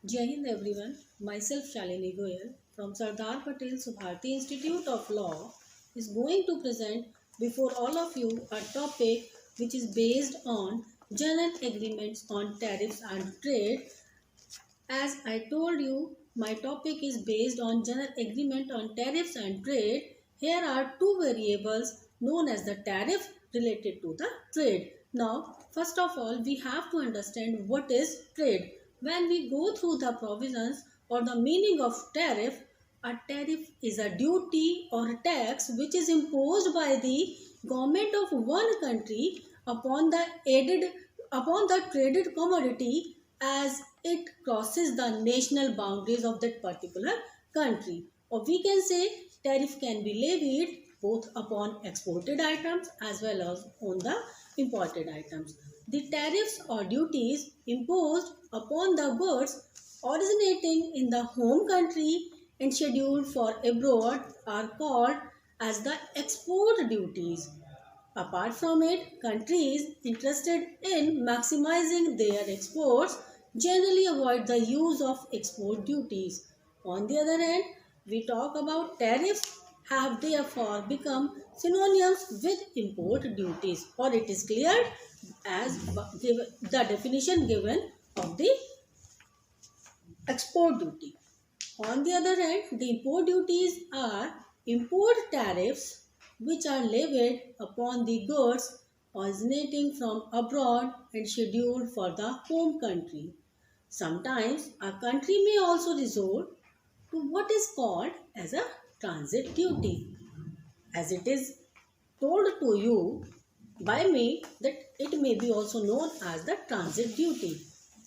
Jai Hind everyone, myself Shalini Goyal from Sardar Patel Subharti Institute of Law is going to present before all of you a topic which is based on general agreements on tariffs and trade. As I told you, my topic is based on general agreement on tariffs and trade. Here are two variables known as the tariff related to the trade. Now, first of all, we have to understand what is trade. When we go through the provisions or the meaning of tariff, a tariff is a duty or tax which is imposed by the government of one country upon the traded commodity as it crosses the national boundaries of that particular country. Or we can say tariff can be levied both upon exported items as well as on the imported items. The tariffs or duties imposed upon the goods originating in the home country and scheduled for abroad are called as the export duties. Apart from it, countries interested in maximizing their exports generally avoid the use of export duties. On the other hand, we talk about tariffs have therefore become synonymous with import duties, or it is clear as the definition given of the export duty. On the other hand, the import duties are import tariffs which are levied upon the goods originating from abroad and scheduled for the home country. Sometimes a country may also resort to what is called as a transit duty, as it is told to you by me that it may be also known as the transit duty.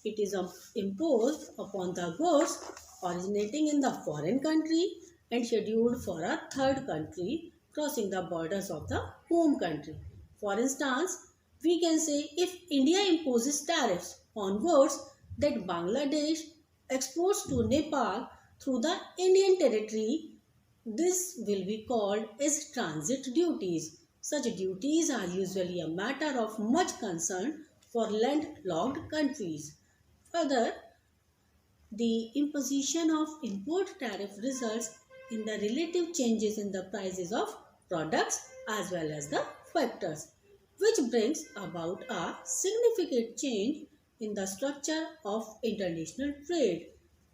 It is imposed upon the goods originating in the foreign country and scheduled for a third country crossing the borders of the home country. For instance, we can say if India imposes tariffs on goods that Bangladesh exports to Nepal through the Indian territory, this will be called as transit duties. Such duties are usually a matter of much concern for landlocked countries. Further, the imposition of import tariff results in the relative changes in the prices of products as well as the factors, which brings about a significant change in the structure of international trade.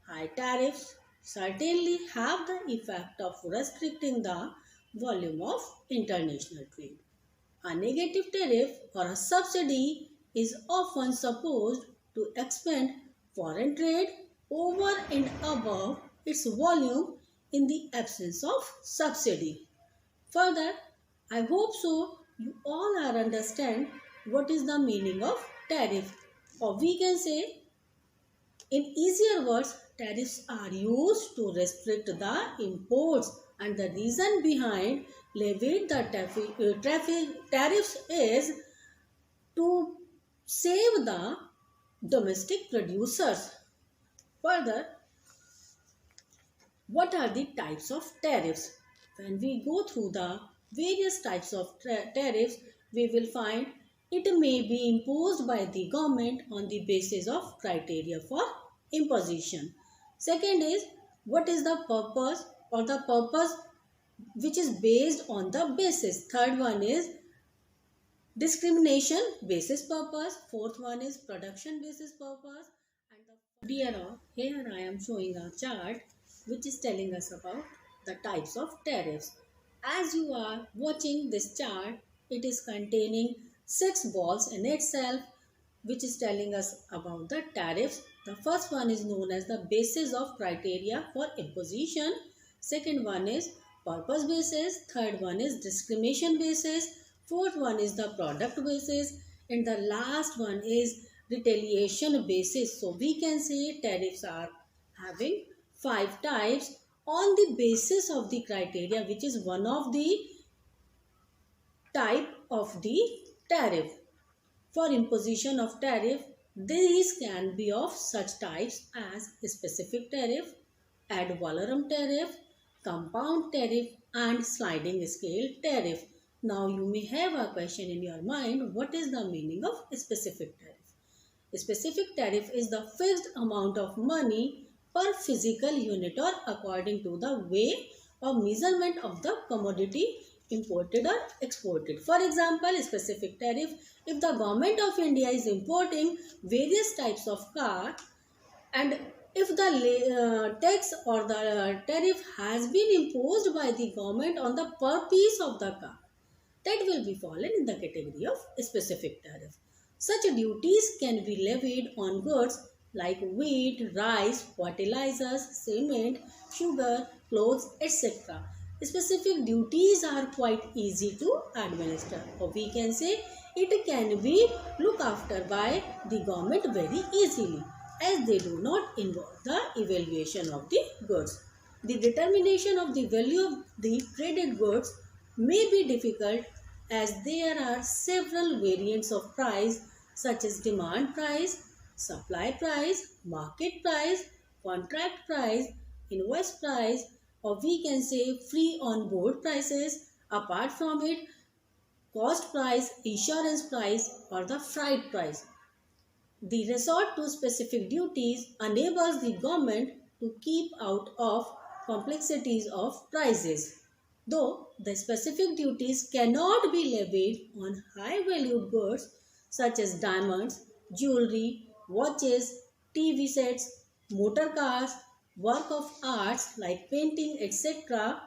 High tariffs certainly have the effect of restricting the volume of international trade. A negative tariff or a subsidy is often supposed to expand foreign trade over and above its volume in the absence of subsidy. Further, I hope so you all are understand what is the meaning of tariff, or we can say in easier words, tariffs are used to restrict the imports, and the reason behind levied the tariffs is to save the domestic producers. Further, what are the types of tariffs? When we go through the various types of tariffs, we will find it may be imposed by the government on the basis of criteria for imposition. Second is what is the purpose or the purpose which is based on the basis. Third one is discrimination basis purpose. Fourth one is production basis purpose. And the dear, here I am showing a chart which is telling us about the types of tariffs. As you are watching this chart, it is containing 6 balls in itself, which is telling us about the tariffs. The first one is known as the basis of criteria for imposition. Second one is purpose basis. Third one is discrimination basis. Fourth one is the product basis. And the last one is retaliation basis. So we can say tariffs are having 5 types on the basis of the criteria, which is one of the type of the tariff. For imposition of tariff, these can be of such types as specific tariff, ad valorem tariff, compound tariff and sliding scale tariff. Now you may have a question in your mind, what is the meaning of specific tariff? Specific tariff is the fixed amount of money per physical unit or according to the way of measurement of the commodity imported or exported. For example, specific tariff, if the government of India is importing various types of car, and if the tax or the tariff has been imposed by the government on the per piece of the car, that will be fallen in the category of specific tariff. Such duties can be levied on goods like wheat, rice, fertilizers, cement, sugar, clothes, etc. Specific duties are quite easy to administer, or we can say it can be looked after by the government very easily, as they do not involve the evaluation of the goods. The determination of the value of the traded goods may be difficult, as there are several variants of price such as demand price, supply price, market price, contract price, invoice price, or we can say free on board prices. Apart from it, cost price, insurance price, or the freight price. The resort to specific duties enables the government to keep out of complexities of prices. Though the specific duties cannot be levied on high valued goods such as diamonds, jewelry, watches, TV sets, motor cars, work of arts like painting, etc.,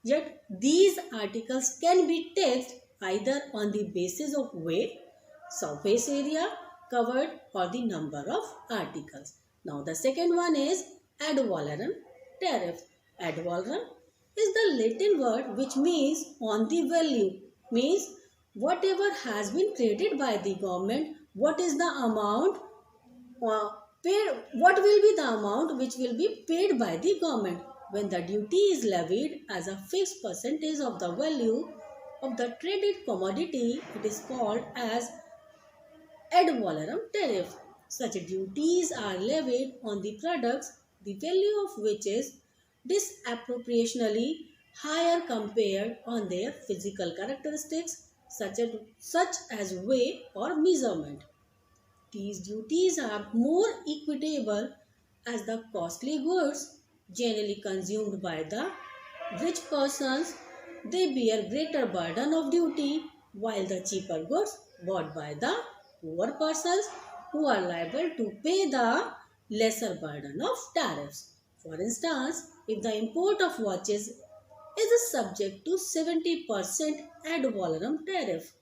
yet these articles can be taxed either on the basis of weight, surface area covered, or the number of articles. Now the second one is ad valorem tariff. Ad valorem is the Latin word which means on the value, means whatever has been traded by the government, what is the amount paid, what will be the amount which will be paid by the government. When the duty is levied as a fixed percentage of the value of the traded commodity, it is called as ad valorem tariff. Such duties are levied on the products the value of which is disproportionately higher compared on their physical characteristics such as weight or measurement. These duties are more equitable, as the costly goods generally consumed by the rich persons, they bear greater burden of duty, while the cheaper goods bought by the poor persons, who are liable to pay the lesser burden of tariffs. For instance, if the import of watches is subject to 70% ad valorem tariff,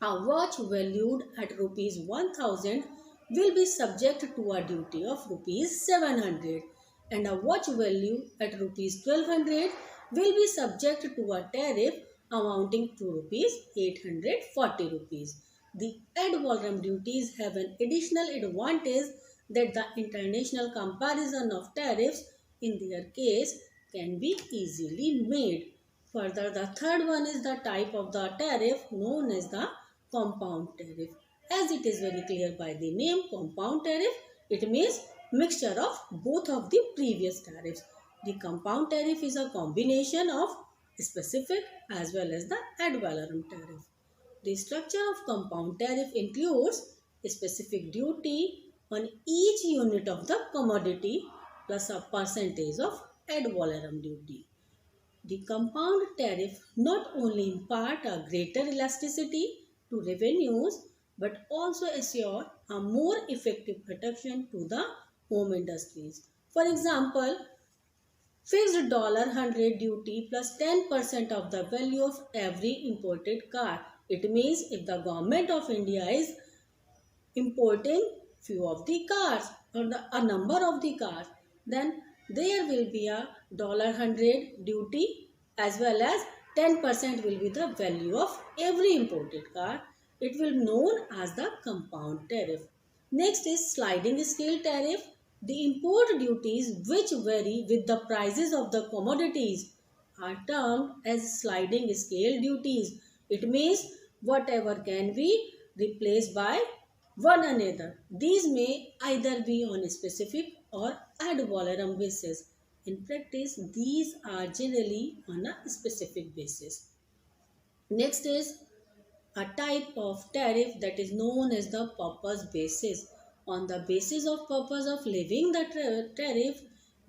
a watch valued at rupees 1000 will be subject to a duty of rupees 700, and a watch valued at rupees 1200 will be subject to a tariff amounting to rupees 840 rupees. The ad valorem duties have an additional advantage that the international comparison of tariffs in their case can be easily made. Further, the third one is the type of the tariff known as the compound tariff. As it is very clear by the name compound tariff, it means mixture of both of the previous tariffs. The compound tariff is a combination of specific as well as the ad valorem tariff. The structure of compound tariff includes a specific duty on each unit of the commodity plus a percentage of ad valorem duty. The compound tariff not only impart a greater elasticity to revenues but also assure a more effective protection to the home industries. For example, fixed $100 duty plus 10% of the value of every imported car. It means if the government of India is importing few of the cars or a number of the cars, then there will be a $100 duty as well as 10% will be the value of every imported car. It will be known as the compound tariff. Next is sliding scale tariff. The import duties which vary with the prices of the commodities are termed as sliding scale duties. It means whatever can be replaced by one another. These may either be on a specific or ad valorem basis. In practice, these are generally on a specific basis. Next is a type of tariff that is known as the purpose basis. On the basis of purpose of levying the tariff,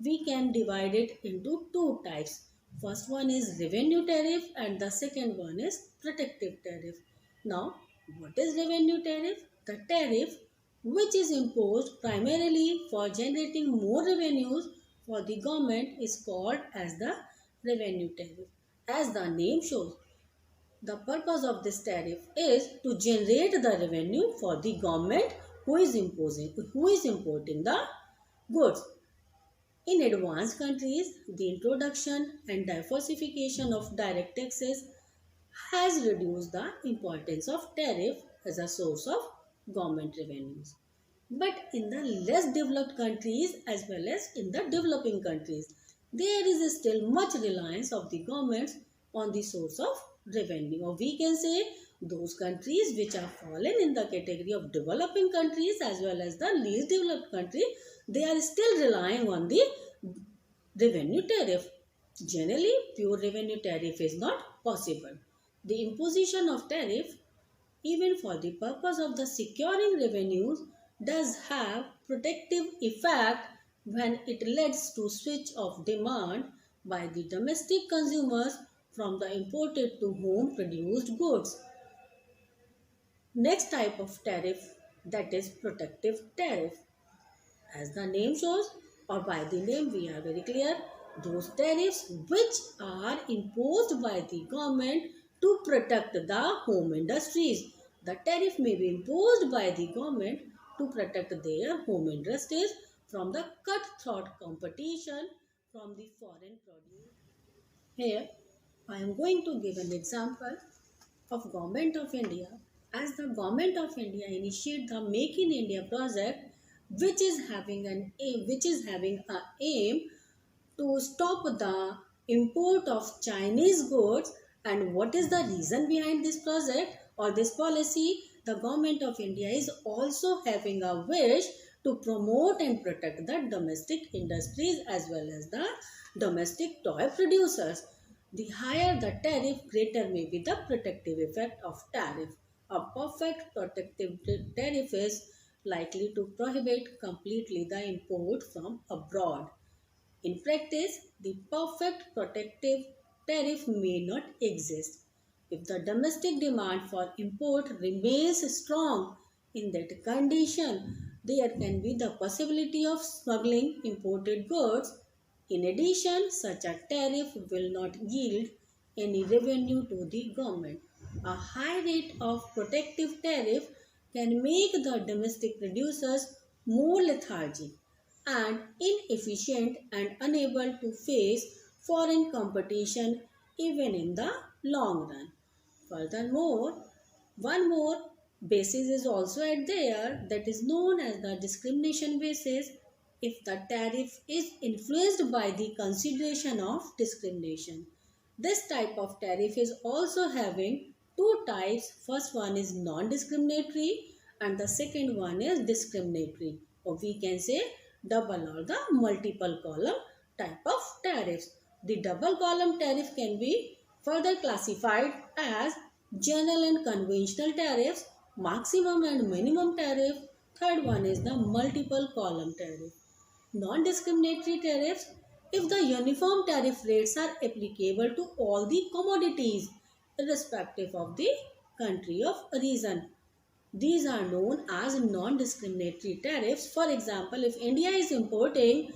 we can divide it into two types. First one is revenue tariff and the second one is protective tariff. Now, what is revenue tariff? The tariff which is imposed primarily for generating more revenues for the government is called as the revenue tariff. As the name shows, the purpose of this tariff is to generate the revenue for the government who is importing the goods. In advanced countries, the introduction and diversification of direct taxes has reduced the importance of tariff as a source of government revenues. But in the less developed countries as well as in the developing countries, there is still much reliance of the governments on the source of revenue. Or we can say those countries which are fallen in the category of developing countries as well as the least developed country, they are still relying on the revenue tariff. Generally, pure revenue tariff is not possible. The imposition of tariff, even for the purpose of the securing revenues, does have protective effect when it leads to switch of demand by the domestic consumers from the imported to home produced goods. Next type of tariff, that is protective tariff. As the name shows, or by the name we are very clear, those tariffs which are imposed by the government to protect the home industries. The tariff may be imposed by the government to protect their home industries from the cutthroat competition from the foreign produce. Here, I am going to give an example of Government of India. As the Government of India initiate the Make in India project, which is having a aim to stop the import of Chinese goods. And what is the reason behind this project or this policy? The Government of India is also having a wish to promote and protect the domestic industries as well as the domestic toy producers. The higher the tariff, greater may be the protective effect of tariff. A perfect protective tariff is likely to prohibit completely the import from abroad. In practice, the perfect protective tariff may not exist. If the domestic demand for import remains strong, in that condition, there can be the possibility of smuggling imported goods. In addition, such a tariff will not yield any revenue to the government. A high rate of protective tariff can make the domestic producers more lethargic and inefficient and unable to face foreign competition even in the long run. Furthermore, one more basis is also at there, that is known as the discrimination basis. If the tariff is influenced by the consideration of discrimination. This type of tariff is also having two types. First one is non-discriminatory and the second one is discriminatory, or we can say double or the multiple column type of tariffs. The double column tariff can be further classified as general and conventional tariffs, maximum and minimum tariff. Third one is the multiple column tariff. Non-discriminatory tariffs, if the uniform tariff rates are applicable to all the commodities irrespective of the country of origin. These are known as non-discriminatory tariffs. For example, if India is importing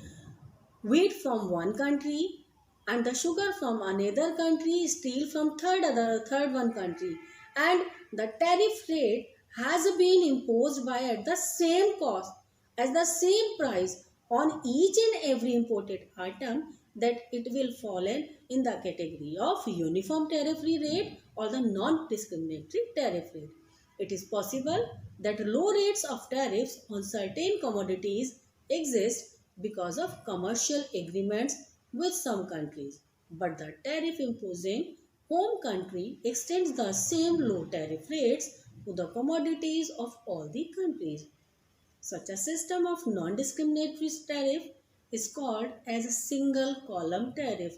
wheat from one country and the sugar from another country, steel from third one country, and the tariff rate has been imposed by at the same cost as the same price on each and every imported item, that it will fall in the category of uniform tariff rate or the non-discriminatory tariff rate. It is possible that low rates of tariffs on certain commodities exist because of commercial agreements with some countries, but the tariff imposing home country extends the same low tariff rates to the commodities of all the countries. Such a system of non-discriminatory tariff is called as a single column tariff.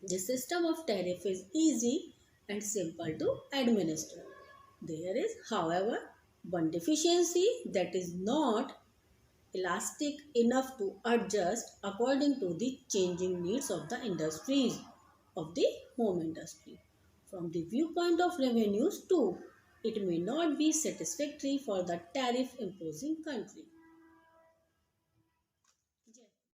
This system of tariff is easy and simple to administer. There is, however, one deficiency, that is not elastic enough to adjust according to the changing needs of the industries of the home industry. From the viewpoint of revenues too, it may not be satisfactory for the tariff imposing country.